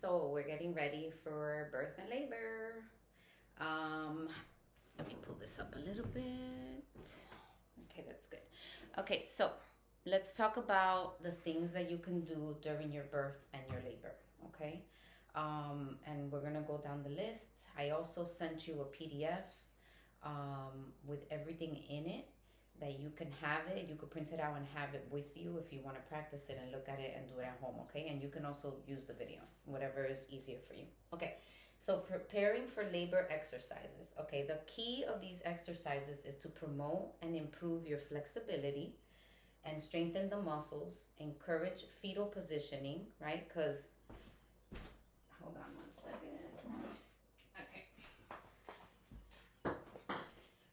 So we're getting ready for birth and labor. Let me pull this up a little bit. Okay, that's good. Okay, so let's talk about the things that you can do during your birth and your labor. Okay, and we're gonna go down the list. I also sent you a PDF with everything in it that you can have it. You could print it out and have it with you if you want to practice it and look at it and do it at home, okay? And you can also use the video, whatever is easier for you. Okay, so preparing for labor exercises. Okay, the key of these exercises is to promote and improve your flexibility and strengthen the muscles, encourage fetal positioning, right? Because, hold on one second. Okay.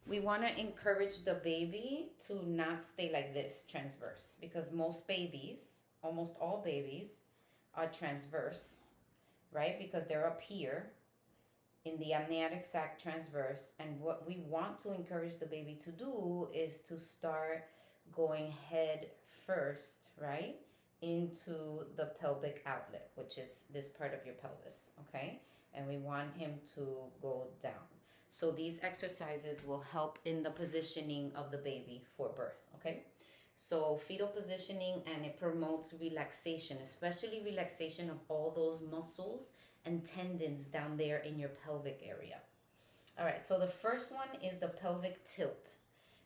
We want to encourage the baby to not stay like this, transverse, because most babies, almost all babies, are transverse, right? Because they're up here in the amniotic sac transverse. And what we want to encourage the baby to do is to start going head first, right? Into the pelvic outlet, which is this part of your pelvis, okay? And we want him to go down. So these exercises will help in the positioning of the baby for birth, okay? So fetal positioning, and it promotes relaxation, especially relaxation of all those muscles and tendons down there in your pelvic area. All right, so the first one is the pelvic tilt,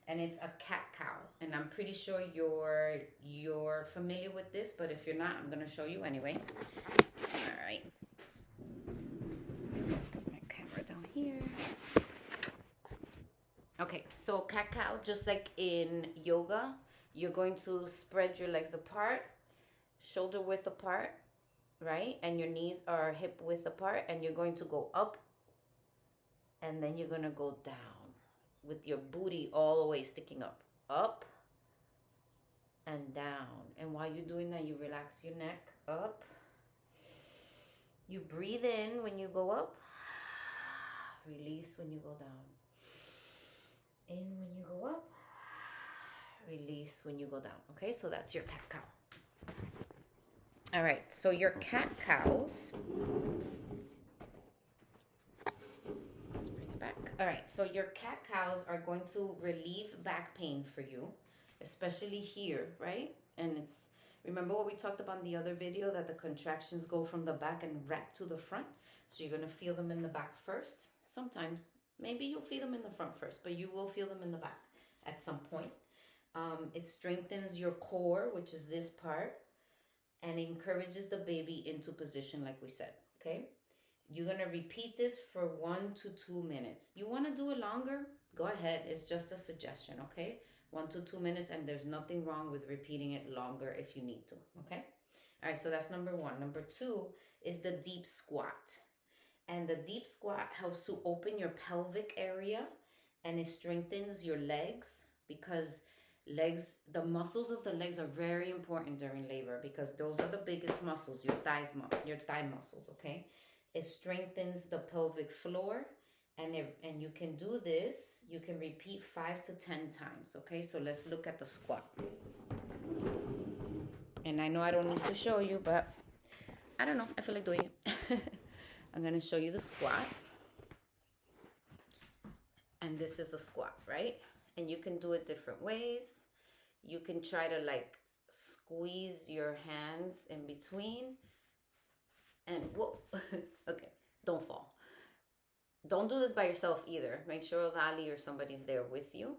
and it's a cat cow. And I'm pretty sure you're familiar with this, but if you're not, I'm gonna show you anyway. All right. Put my camera down here. Okay, so cat cow, just like in yoga, you're going to spread your legs apart, shoulder width apart, right? And your knees are hip width apart, and you're going to go up, and then you're going to go down with your booty all the way sticking up and down. And while you're doing that, you relax your neck up. You breathe in when you go up, release when you go down. In when you go up, release when you go down. Okay, so that's your cat cow. All right, so your cat cows. Let's bring it back. All right, so your cat cows are going to relieve back pain for you, especially here, right? And it's, remember what we talked about in the other video, that the contractions go from the back and wrap to the front. So you're gonna feel them in the back first. Sometimes, maybe you'll feel them in the front first, but you will feel them in the back at some point. It strengthens your core, which is this part, and encourages the baby into position, like we said, okay? You're gonna repeat this for 1 to 2 minutes. You wanna do it longer? Go ahead, it's just a suggestion, okay? 1 to 2 minutes, and there's nothing wrong with repeating it longer if you need to, okay? All right, so that's number 1. Number 2 is the deep squat. And the deep squat helps to open your pelvic area, and it strengthens your legs, because the muscles of the legs are very important during labor, because those are the biggest muscles, your thigh muscles, okay? It strengthens the pelvic floor, and you can do this. You can repeat 5 to 10 times, okay? So let's look at the squat. And I know I don't need to show you, but I don't know, I feel like doing it. I'm gonna show you the squat. And this is a squat, right? And you can do it different ways. You can try to like squeeze your hands in between. And whoa, okay, don't fall. Don't do this by yourself either. Make sure Lali or somebody's there with you.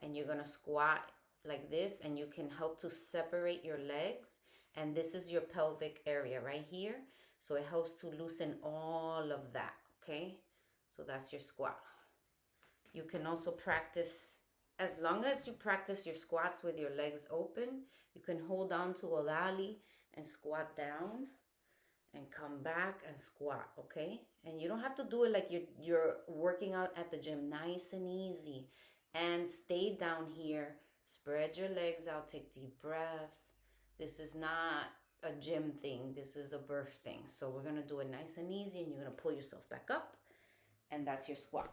And you're gonna squat like this, and you can help to separate your legs. And this is your pelvic area right here. So it helps to loosen all of that, okay? So that's your squat. You can also practice, as long as you practice your squats with your legs open, you can hold on to a lali and squat down and come back and squat, okay? And you don't have to do it like you're working out at the gym. Nice and easy. And stay down here. Spread your legs out. Take deep breaths. This is not a gym thing. This is a birth thing. So we're going to do it nice and easy, and you're going to pull yourself back up. And that's your squat.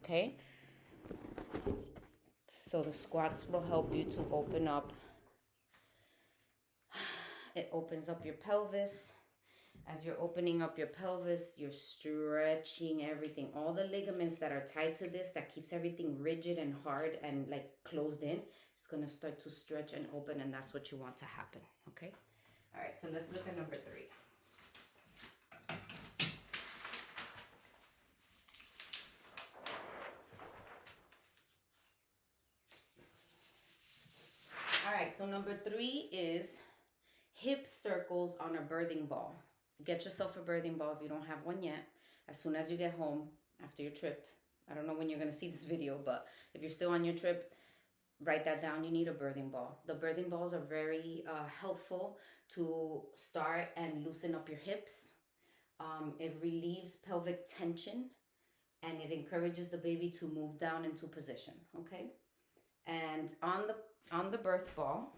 Okay? So the squats will help you to open up. It opens up your pelvis. As you're opening up your pelvis, you're stretching everything. All the ligaments that are tied to this, that keeps everything rigid and hard and like closed in, it's gonna start to stretch and open, and that's what you want to happen, okay? All right, so let's look at number 3. All right, so number 3 is hip circles on a birthing ball. Get yourself a birthing ball if you don't have one yet. As soon as you get home after your trip, I don't know when you're gonna see this video, but if you're still on your trip, write that down. You need a birthing ball. The birthing balls are very helpful to start and loosen up your hips. It relieves pelvic tension, and it encourages the baby to move down into position, okay? And on the birth ball,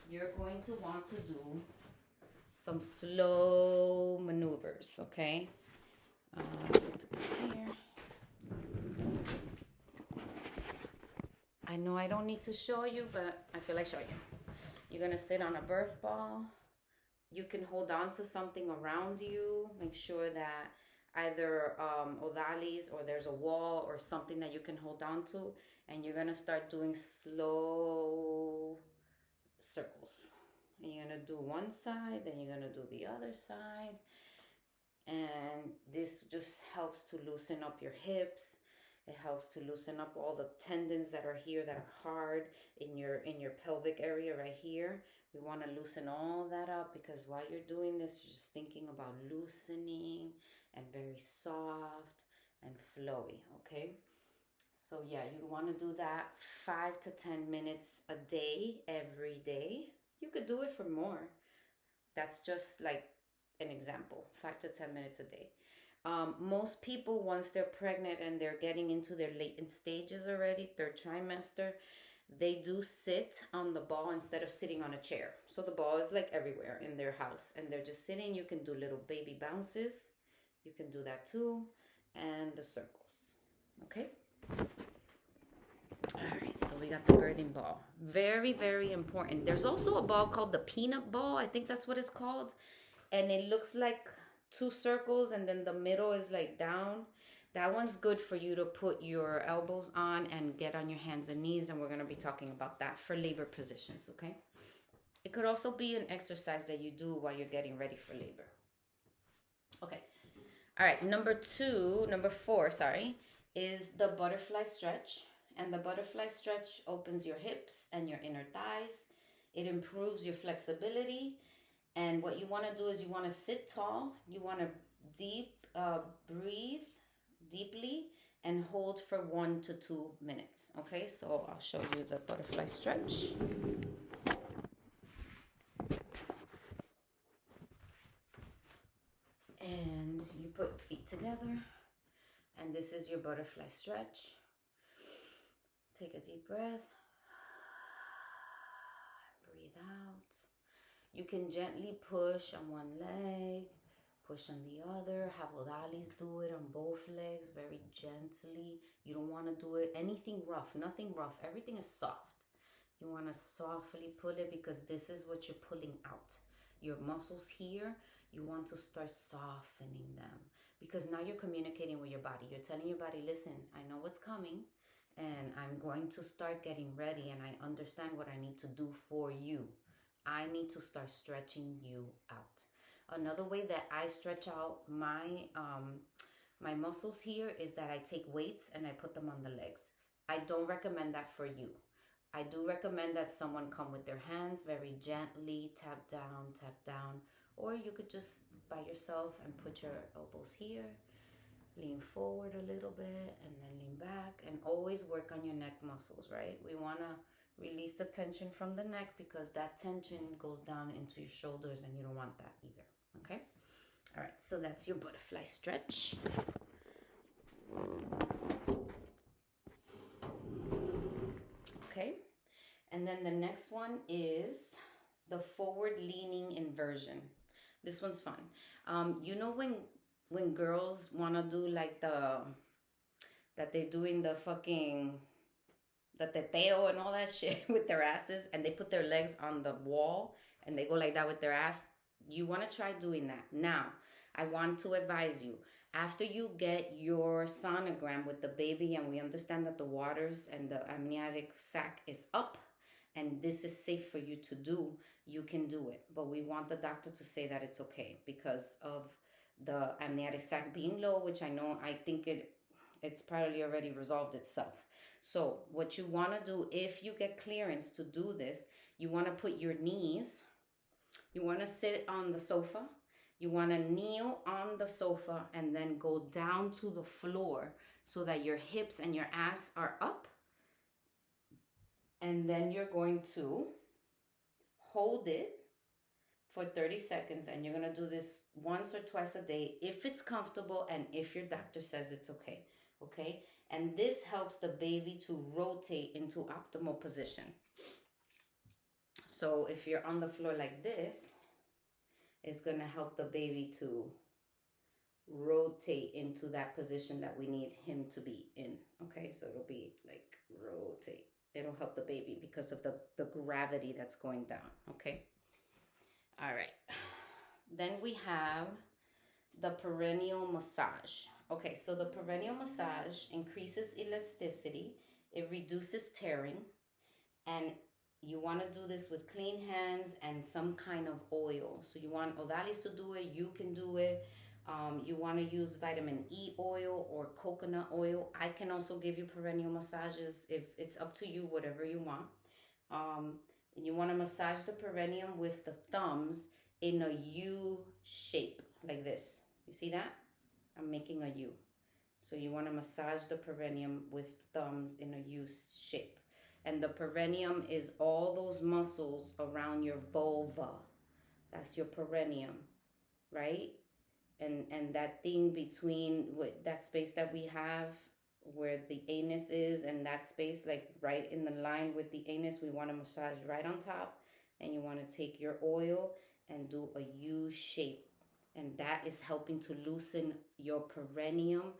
you're going to want to do some slow maneuvers, okay? Put this here. I know I don't need to show you, but I feel like showing you. You're gonna sit on a birth ball. You can hold on to something around you. Make sure that either odalis or there's a wall or something that you can hold on to, and you're gonna start doing slow circles. And you're gonna do one side, then you're gonna do the other side, and this just helps to loosen up your hips. It helps to loosen up all the tendons that are here that are hard in your pelvic area right here. We want to loosen all that up, because while you're doing this, you're just thinking about loosening and very soft and flowy, okay? So yeah, you want to do that 5 to 10 minutes a day, every day. You could do it for more. That's just like an example, 5 to 10 minutes a day. Most people, once they're pregnant and they're getting into their latent stages already, 3rd trimester, they do sit on the ball instead of sitting on a chair. So the ball is like everywhere in their house, and they're just sitting. You can do little baby bounces. You can do that too. And the circles, okay? All right, so we got the birthing ball. Very, very important. There's also a ball called the peanut ball. I think that's what it's called. And it looks like 2 circles, and then the middle is like down. That one's good for you to put your elbows on and get on your hands and knees, and we're going to be talking about that for labor positions, okay? It could also be an exercise that you do while you're getting ready for labor. Okay. All right, number 4, is the butterfly stretch. And the butterfly stretch opens your hips and your inner thighs. It improves your flexibility. And what you want to do is you want to sit tall. You want to breathe deeply and hold for 1 to 2 minutes. Okay, so I'll show you the butterfly stretch. And you put feet together, and this is your butterfly stretch. Take a deep breath. Breathe out. You can gently push on one leg, push on the other. Have odalis do it on both legs very gently. You don't want to do it anything rough, nothing rough. Everything is soft. You want to softly pull it, because this is what you're pulling out. Your muscles here, you want to start softening them, because now you're communicating with your body. You're telling your body, listen, I know what's coming, and I'm going to start getting ready, and I understand what I need to do for you. I need to start stretching you out. Another way that I stretch out my muscles here is that I take weights and I put them on the legs. I don't recommend that for you. I do recommend that someone come with their hands very gently, tap down, or you could just by yourself and put your elbows here, lean forward a little bit, and then lean back, and always work on your neck muscles, right? We want to release the tension from the neck, because that tension goes down into your shoulders, and you don't want that either, okay? All right, so that's your butterfly stretch. Okay, and then the next one is the forward leaning inversion. This one's fun. You know when girls want to do like that they're doing the fucking the teteo and all that shit with their asses, and they put their legs on the wall and they go like that with their ass. you want to try doing that. Now, I want to advise you, after you get your sonogram with the baby and we understand that the waters and the amniotic sac is up and this is safe for you to do, you can do it. But we want the doctor to say that it's okay because of the amniotic sac being low, which I know, I think it's probably already resolved itself. So what you want to do, if you get clearance to do this, you want to put your knees, you want to sit on the sofa, you want to kneel on the sofa and then go down to the floor so that your hips and your ass are up. And then you're going to hold it for 30 seconds, and you're going to do this once or twice a day if it's comfortable and if your doctor says it's okay. Okay? And this helps the baby to rotate into optimal position. So if you're on the floor like this, it's going to help the baby to rotate into that position that we need him to be in. Okay? So it'll be like rotate. It'll help the baby because of the gravity that's going down. Okay? All right. Then we have the perineal massage. Okay, so the perineal massage increases elasticity, it reduces tearing, and you want to do this with clean hands and some kind of oil. So you want Odalis to do it, you can do it. You want to use vitamin E oil or coconut oil. I can also give you perineal massages if it's up to you, whatever you want. You want to massage the perineum with the thumbs in a U shape like this. You see that? I'm making a U. So you want to massage the perineum with thumbs in a U shape. And the perineum is all those muscles around your vulva. That's your perineum, right? And that thing between that space that we have where the anus is and that space, like right in the line with the anus, we want to massage right on top. And you want to take your oil and do a U shape. And that is helping to loosen your perineum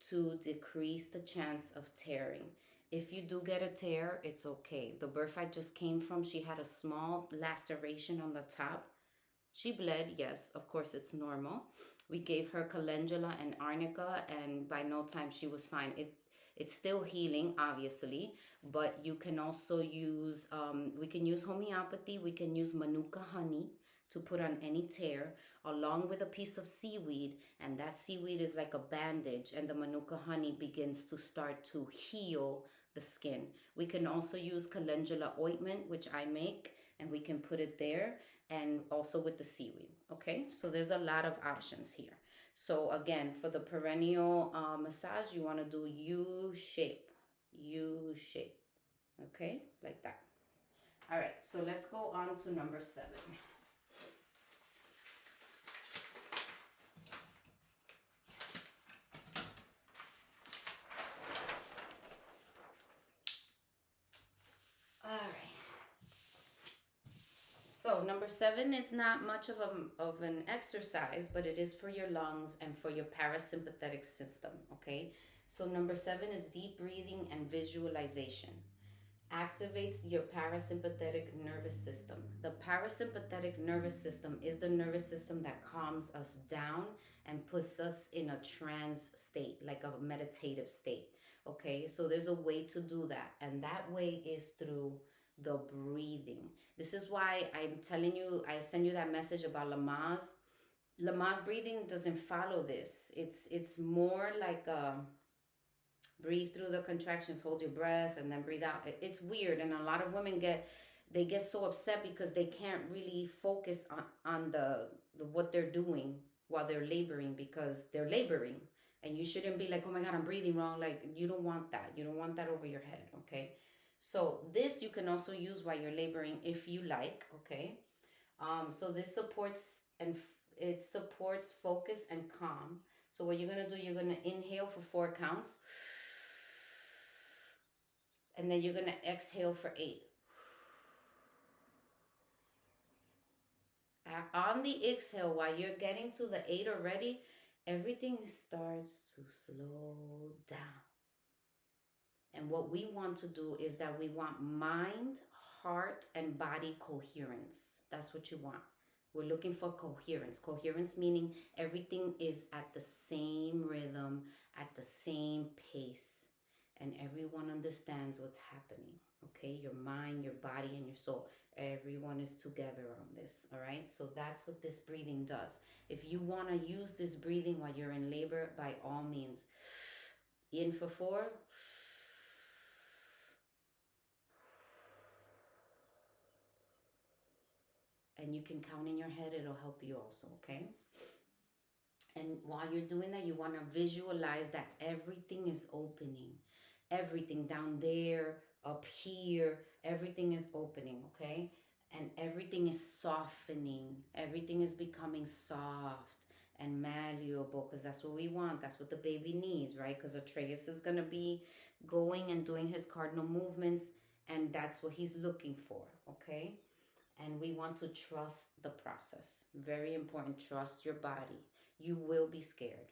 to decrease the chance of tearing. If you do get a tear, it's okay. The birth I just came from, she had a small laceration on the top. She bled, yes, of course it's normal. We gave her calendula and arnica, and by no time she was fine. It's still healing, obviously, but you can also use, we can use homeopathy, we can use manuka honey to put on any tear, along with a piece of seaweed, and that seaweed is like a bandage, and the manuka honey begins to start to heal the skin. We can also use calendula ointment, which I make, and we can put it there, and also with the seaweed. Okay, so there's a lot of options here. So again, for the perineal massage, you want to do U shape, okay, like that. All right, so let's go on to number 7. All right. So number 7 is not much of an exercise, but it is for your lungs and for your parasympathetic system, okay? So number 7 is deep breathing and visualization. Activates your parasympathetic nervous system. The parasympathetic nervous system is the nervous system that calms us down and puts us in a trance state, like a meditative state, okay? So there's a way to do that, and that way is through the breathing. This is why I'm telling you, I send you that message about Lamaze. Lamaze breathing doesn't follow this. It's more like breathe through the contractions, hold your breath, and then breathe out. It's weird, and a lot of women get so upset because they can't really focus on the what they're doing while they're laboring, because they're laboring. And you shouldn't be like, oh my God, I'm breathing wrong. Like, you don't want that. You don't want that over your head, okay? So this you can also use while you're laboring if you like, okay? So this supports it supports focus and calm. So what you're gonna do, you're gonna inhale for 4 counts, and then you're gonna exhale for 8. On the exhale, while you're getting to the 8 already, everything starts to slow down. And what we want to do is that we want mind, heart, and body coherence. That's what you want. We're looking for coherence. Coherence meaning everything is at the same rhythm, at the same pace, and everyone understands what's happening. Okay, your mind, your body, and your soul. Everyone is together on this. All right, so that's what this breathing does. If you want to use this breathing while you're in labor, by all means, in for 4. And you can count in your head, it'll help you also, okay? And while you're doing that, you want to visualize that everything is opening. Everything down there, up here, everything is opening, okay? And everything is softening. Everything is becoming soft and malleable, because that's what we want. That's what the baby needs, right? Because Atreus is going to be going and doing his cardinal movements, and that's what he's looking for, okay? And we want to trust the process. Very important. Trust your body. You will be scared.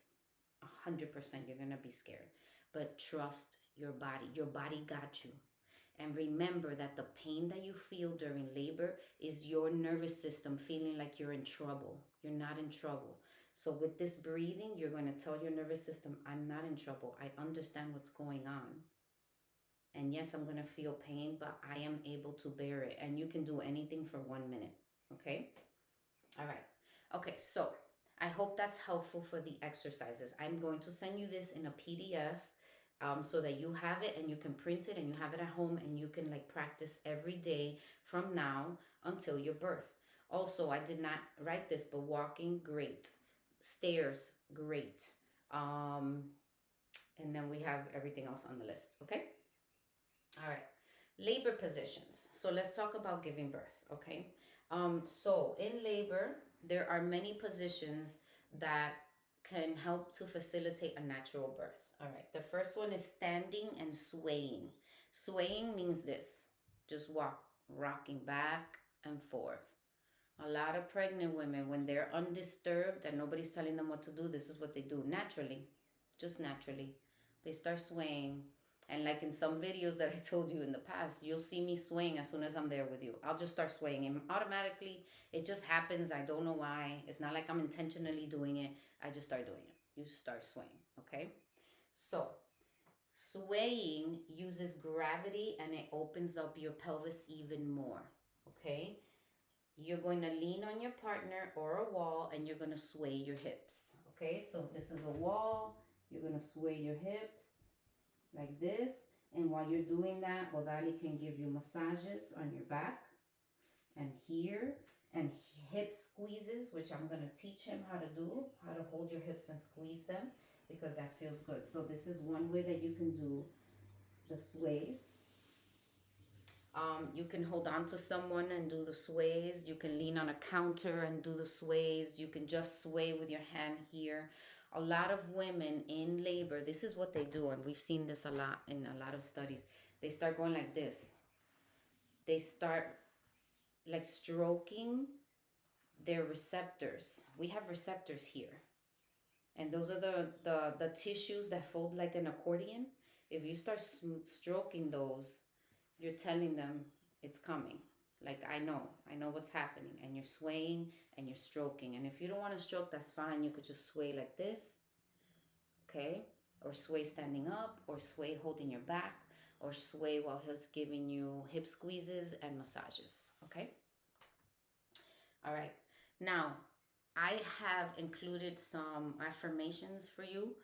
100% you're going to be scared. But trust your body. Your body got you. And remember that the pain that you feel during labor is your nervous system feeling like you're in trouble. You're not in trouble. So with this breathing, you're going to tell your nervous system, I'm not in trouble. I understand what's going on. And yes, I'm going to feel pain, but I am able to bear it. And you can do anything for 1 minute. Okay? All right. Okay, so I hope that's helpful for the exercises. I'm going to send you this in a PDF so that you have it and you can print it and you have it at home and you can like practice every day from now until your birth. Also, I did not write this, but walking, great. Stairs, great. And then we have everything else on the list. Okay? All right, labor positions. So let's talk about giving birth, okay? So in labor, there are many positions that can help to facilitate a natural birth. All right, the first one is standing and swaying. Swaying means this, just walk, rocking back and forth. A lot of pregnant women, when they're undisturbed and nobody's telling them what to do, this is what they do naturally, just naturally. They start swaying. And like in some videos that I told you in the past, you'll see me swaying as soon as I'm there with you. I'll just start swaying. And automatically, it just happens. I don't know why. It's not like I'm intentionally doing it. I just start doing it. You start swaying, okay? So, swaying uses gravity and it opens up your pelvis even more, okay? You're going to lean on your partner or a wall and you're going to sway your hips, okay? So, this is a wall. You're going to sway your hips like this. And while you're doing that, Bodali can give you massages on your back and here, and hip squeezes, which I'm going to teach him how to do, how to hold your hips and squeeze them, because that feels good. So this is one way that you can do the sways. You can hold on to someone and do the sways. You can lean on a counter and do the sways. You can just sway with your hand here. A lot of women in labor, this is what they do, and we've seen this a lot in a lot of studies. They start going like this. They start like stroking their receptors. We have receptors here. And those are the tissues that fold like an accordion. If you start stroking those, you're telling them it's coming. Like, I know what's happening. And you're swaying and you're stroking. And if you don't want to stroke, that's fine. You could just sway like this, okay? Or sway standing up, or sway holding your back, or sway while he's giving you hip squeezes and massages, okay? All right. Now, I have included some affirmations for you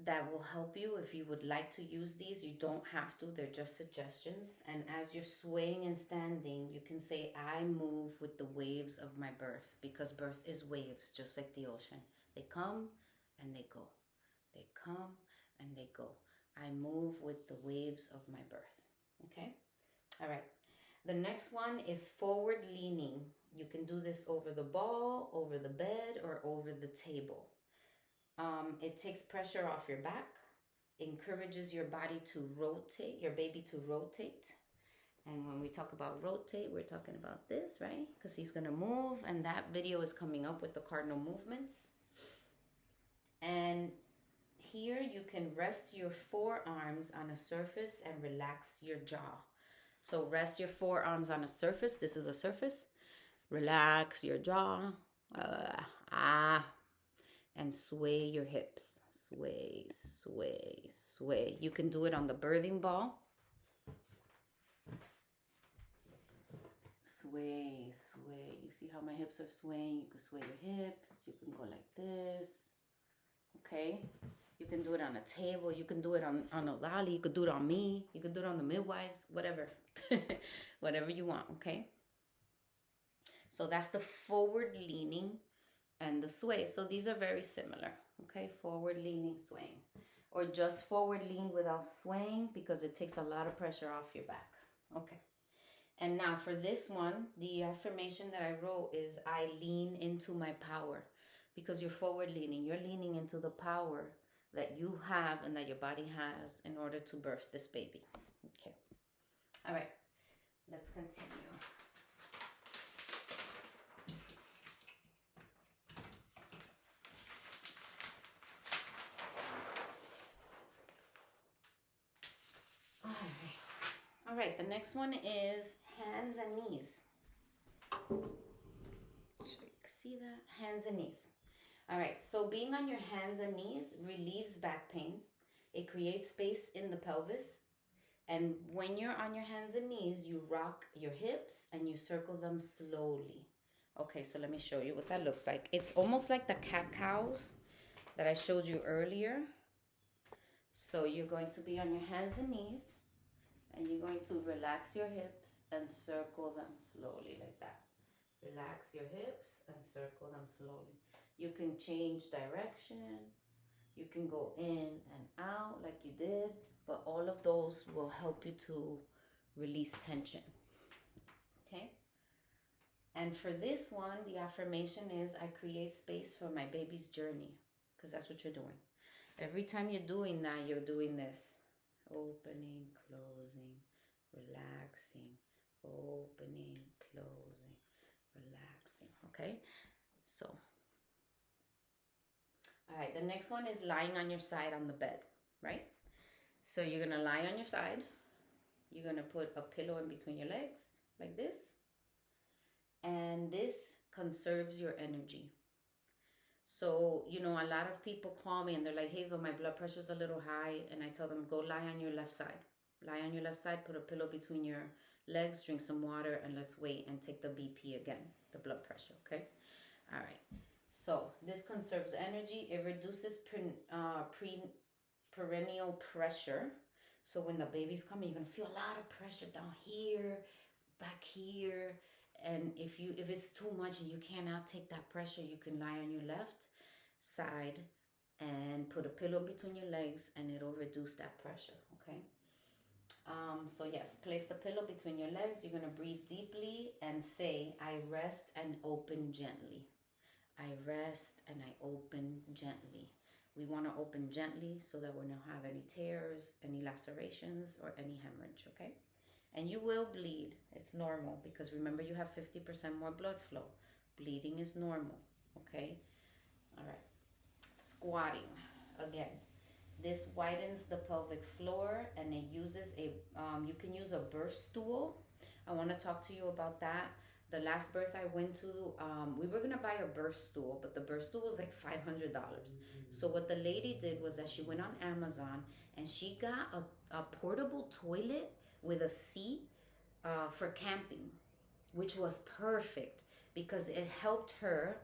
that will help you. If you would like to use these, you don't have to. They're just suggestions. And as you're swaying and standing, you can say, I move with the waves of my birth, because birth is waves, just like the ocean. They come and they go. They come and they go. I move with the waves of my birth. Okay? All right. The next one is forward leaning. You can do this over the ball, over the bed, or over the table. It takes pressure off your back, encourages your body to rotate, your baby to rotate. And when we talk about rotate, we're talking about this, right? Because he's going to move, and that video is coming up with the cardinal movements. And here you can rest your forearms on a surface and relax your jaw. So rest your forearms on a surface. This is a surface. Relax your jaw. Uh, ah. And sway your hips. Sway, sway, sway. You can do it on the birthing ball. Sway, sway. You see how my hips are swaying? You can sway your hips. You can go like this. Okay? You can do it on a table. You can do it on a lolly. You could do it on me. You could do it on the midwives. Whatever. Whatever you want. Okay? So that's the forward leaning and the sway. So these are very similar. Okay? Forward leaning, swaying. Or just forward lean without swaying because it takes a lot of pressure off your back. Okay. And now for this one, the affirmation that I wrote is I lean into my power, because you're forward leaning. You're leaning into the power that you have and that your body has in order to birth this baby. Okay. All right. Let's continue. All right. All right. The next one is hands and knees. So you can see that? Hands and knees. All right, so being on your hands and knees relieves back pain. It creates space in the pelvis. And when you're on your hands and knees, you rock your hips and you circle them slowly. Okay, so let me show you what that looks like. It's almost like the cat cows that I showed you earlier. So you're going to be on your hands and knees and you're going to relax your hips and circle them slowly like that. Relax your hips and circle them slowly. You can change direction. You can go in and out like you did, but all of those will help you to release tension. Okay? And for this one, the affirmation is I create space for my baby's journey, because that's what you're doing. Every time you're doing that, you're doing this. Opening, closing, relaxing, opening, closing, relaxing. Okay? So, all right, the next one is lying on your side on the bed, right? So you're gonna lie on your side. You're gonna put a pillow in between your legs, like this. And this conserves your energy. So, you know, a lot of people call me and they're like, Hazel, my blood pressure's a little high. And I tell them, go lie on your left side. Lie on your left side, put a pillow between your legs, drink some water, and let's wait and take the BP again, the blood pressure, okay? All right. So this conserves energy. It reduces perennial pressure. So when the baby's coming, you're gonna feel a lot of pressure down here, back here. And if it's too much and you cannot take that pressure, you can lie on your left side and put a pillow between your legs and it'll reduce that pressure, okay? So yes, place the pillow between your legs. You're gonna breathe deeply and say, I rest and open gently. I rest and I open gently. We want to open gently so that we don't have any tears, any lacerations, or any hemorrhage, okay? And you will bleed. It's normal because remember you have 50% more blood flow. Bleeding is normal, okay? All right. Squatting, again. This widens the pelvic floor and it uses you can use a birth stool. I want to talk to you about that. The last birth I went to, we were gonna buy a birth stool, but the birth stool was like $500. So what the lady did was that she went on Amazon and she got a portable toilet with a seat for camping, which was perfect because it helped her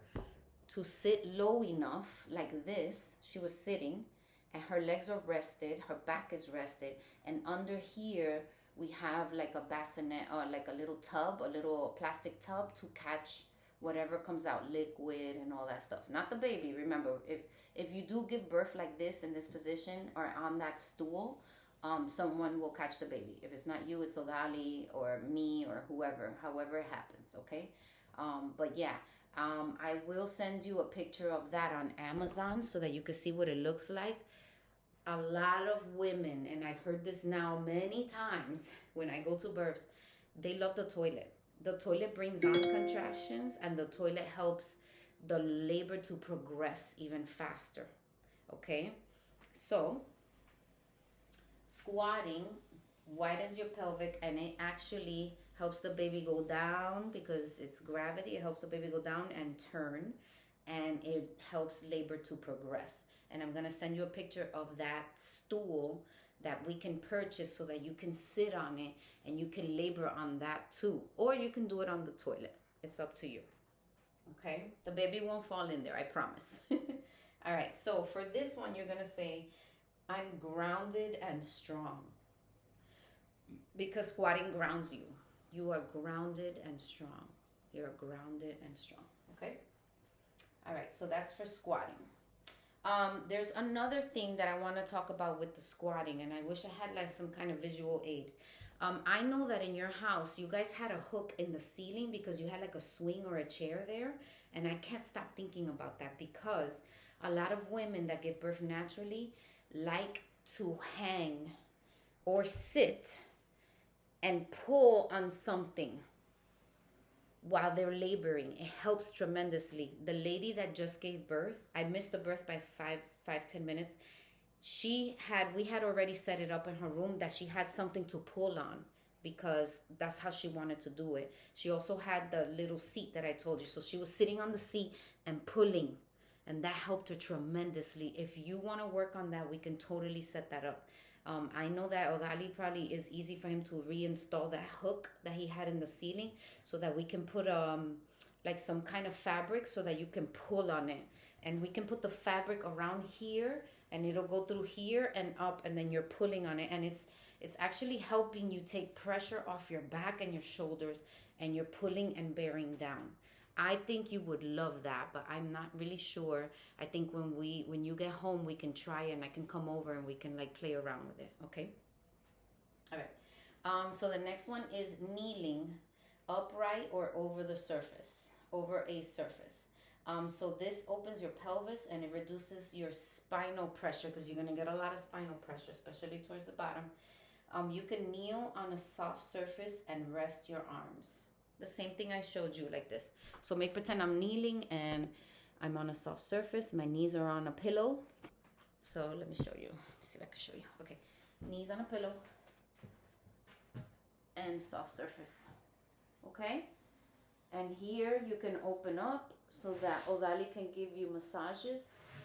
to sit low enough like this. She was sitting and her legs are rested, her back is rested, and under here we have like a bassinet or like a little tub, a little plastic tub to catch whatever comes out, liquid and all that stuff. Not the baby. Remember, if you do give birth like this in this position or on that stool, someone will catch the baby. If it's not you, it's Odali or me or whoever, however it happens, okay? But yeah, I will send you a picture of that on Amazon so that you can see what it looks like. A lot of women, and I've heard this now many times when I go to births, they love the toilet. The toilet brings on contractions and the toilet helps the labor to progress even faster. Okay? So, squatting widens your pelvic and it actually helps the baby go down because it's gravity. It helps the baby go down and turn, and it helps labor to progress. And I'm gonna send you a picture of that stool that we can purchase so that you can sit on it and you can labor on that too. Or you can do it on the toilet. It's up to you. Okay? The baby won't fall in there, I promise. All right, so for this one, you're gonna say, I'm grounded and strong. Because squatting grounds you. You are grounded and strong. You're grounded and strong. Okay? All right, so that's for squatting. There's another thing that I want to talk about with the squatting, and I wish I had like some kind of visual aid. I know that in your house, you guys had a hook in the ceiling because you had like a swing or a chair there, and I can't stop thinking about that because a lot of women that give birth naturally like to hang or sit and pull on something while they're laboring. It helps tremendously. The lady that just gave birth, I missed the birth by 10 minutes. We had already set it up in her room that she had something to pull on because that's how she wanted to do it. She also had the little seat that I told you. So she was sitting on the seat and pulling, and that helped her tremendously. If you want to work on that, we can totally set that up. I know that Odali probably is easy for him to reinstall that hook that he had in the ceiling so that we can put like some kind of fabric so that you can pull on it. And we can put the fabric around here and it'll go through here and up, and then you're pulling on it. And it's actually helping you take pressure off your back and your shoulders, and you're pulling and bearing down. I think you would love that, but I'm not really sure. I think when you get home, we can try it and I can come over and we can like play around with it. Okay. All right. So the next one is kneeling upright or over the surface, over a surface. So this opens your pelvis and it reduces your spinal pressure because you're gonna get a lot of spinal pressure, especially towards the bottom. You can kneel on a soft surface and rest your arms. The same thing I showed you, like this. So make pretend I'm kneeling and I'm on a soft surface. My knees are on a pillow. So let me show you. Let's see if I can show you. Okay, knees on a pillow and soft surface. Okay, and here you can open up so that Odali can give you massages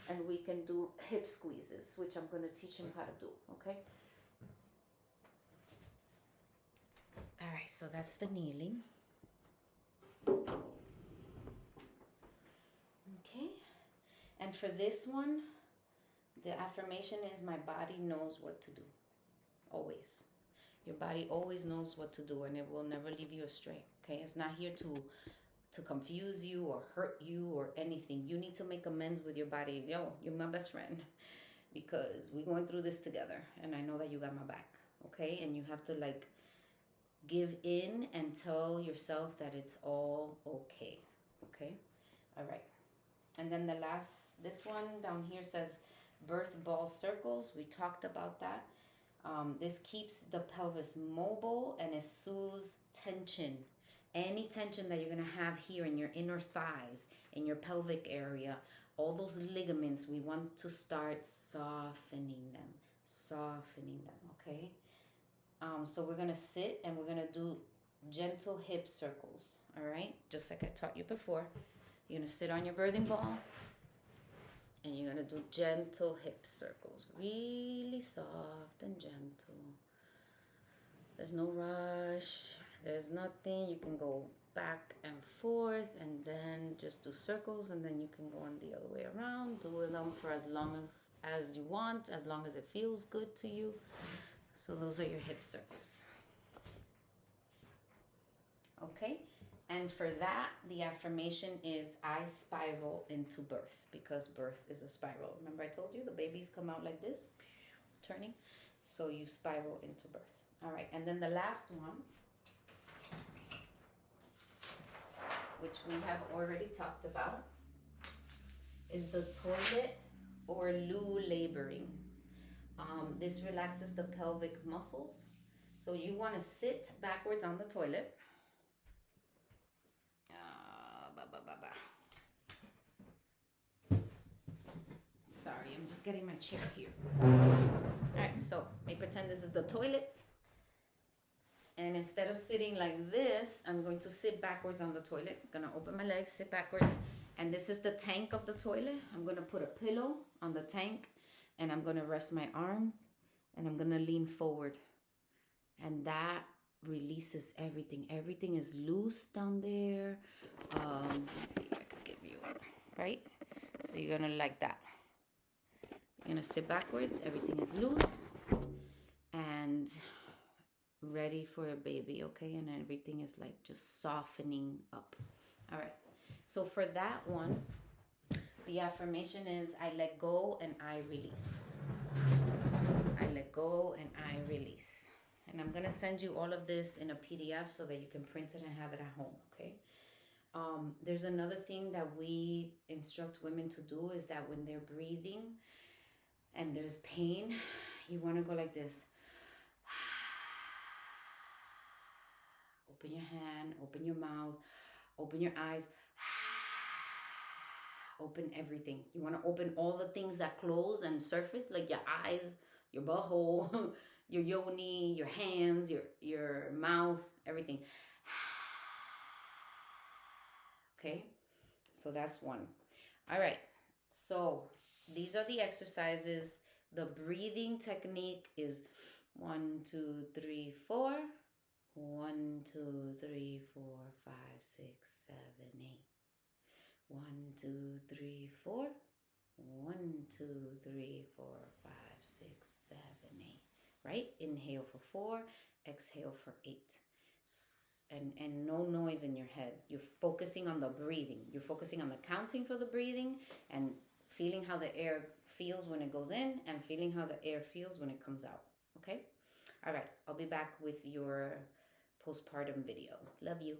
and we can do hip squeezes, which I'm going to teach him how to do. Okay. All right, so that's the kneeling. Okay, and for this one, the affirmation is my body knows what to do. Always. Your body always knows what to do and it will never leave you astray. Okay, it's not here to confuse you or hurt you or anything. You need to make amends with your body. Yo, you're my best friend because we're going through this together and I know that you got my back. Okay, and you have to like give in and tell yourself that it's all okay. Okay? All right. And then this one down here says birth ball circles. We talked about that. This keeps the pelvis mobile and it soothes tension. Any tension that you're going to have here in your inner thighs, in your pelvic area, all those ligaments, we want to start softening them, okay? So we're going to sit and we're going to do gentle hip circles, all right? Just like I taught you before. You're going to sit on your birthing ball and you're going to do gentle hip circles, really soft and gentle. There's no rush. There's nothing. You can go back and forth and then just do circles, and then you can go on the other way around. Do them for as long as you want, as long as it feels good to you. So those are your hip circles. Okay, and for that, the affirmation is I spiral into birth, because birth is a spiral. Remember I told you the babies come out like this, turning, so you spiral into birth. All right, and then the last one, which we have already talked about, is the toilet or loo laboring. This relaxes the pelvic muscles. So you want to sit backwards on the toilet. Sorry, I'm just getting my chair here. All right, so I pretend this is the toilet. And And instead of sitting like this, I'm going to sit backwards on the toilet. I'm gonna open my legs, sit backwards. And this is the tank of the toilet. I'm gonna put a pillow on the tank and I'm gonna rest my arms and I'm gonna lean forward. And that releases everything. Everything is loose down there. Let me see if I can give you it, right? So you're gonna like that. You're gonna sit backwards, everything is loose and ready for a baby, okay? And everything is like just softening up. All right, so for that one, the affirmation is I let go and I release. I let go and I release. And I'm gonna send you all of this in a PDF so that you can print it and have it at home, okay? There's another thing that we instruct women to do is that when they're breathing and there's pain, you wanna go like this. Open your hand, open your mouth, open your eyes, open everything. You wanna open all the things that close and surface, like your eyes, your butthole, your yoni, your hands, your mouth, everything. Okay, so that's one. All right, so these are the exercises. The breathing technique is 1, 2, 3, 4. 1, 2, 3, 4, 5, 6, 7, 8. 1, 2, 3, 4. 1, 2, 3, 4, 5, 6, 7, 8. Right? Inhale for 4, exhale for 8. And no noise in your head. You're focusing on the breathing. You're focusing on the counting for the breathing and feeling how the air feels when it goes in and feeling how the air feels when it comes out. Okay? All right. I'll be back with your postpartum video. Love you.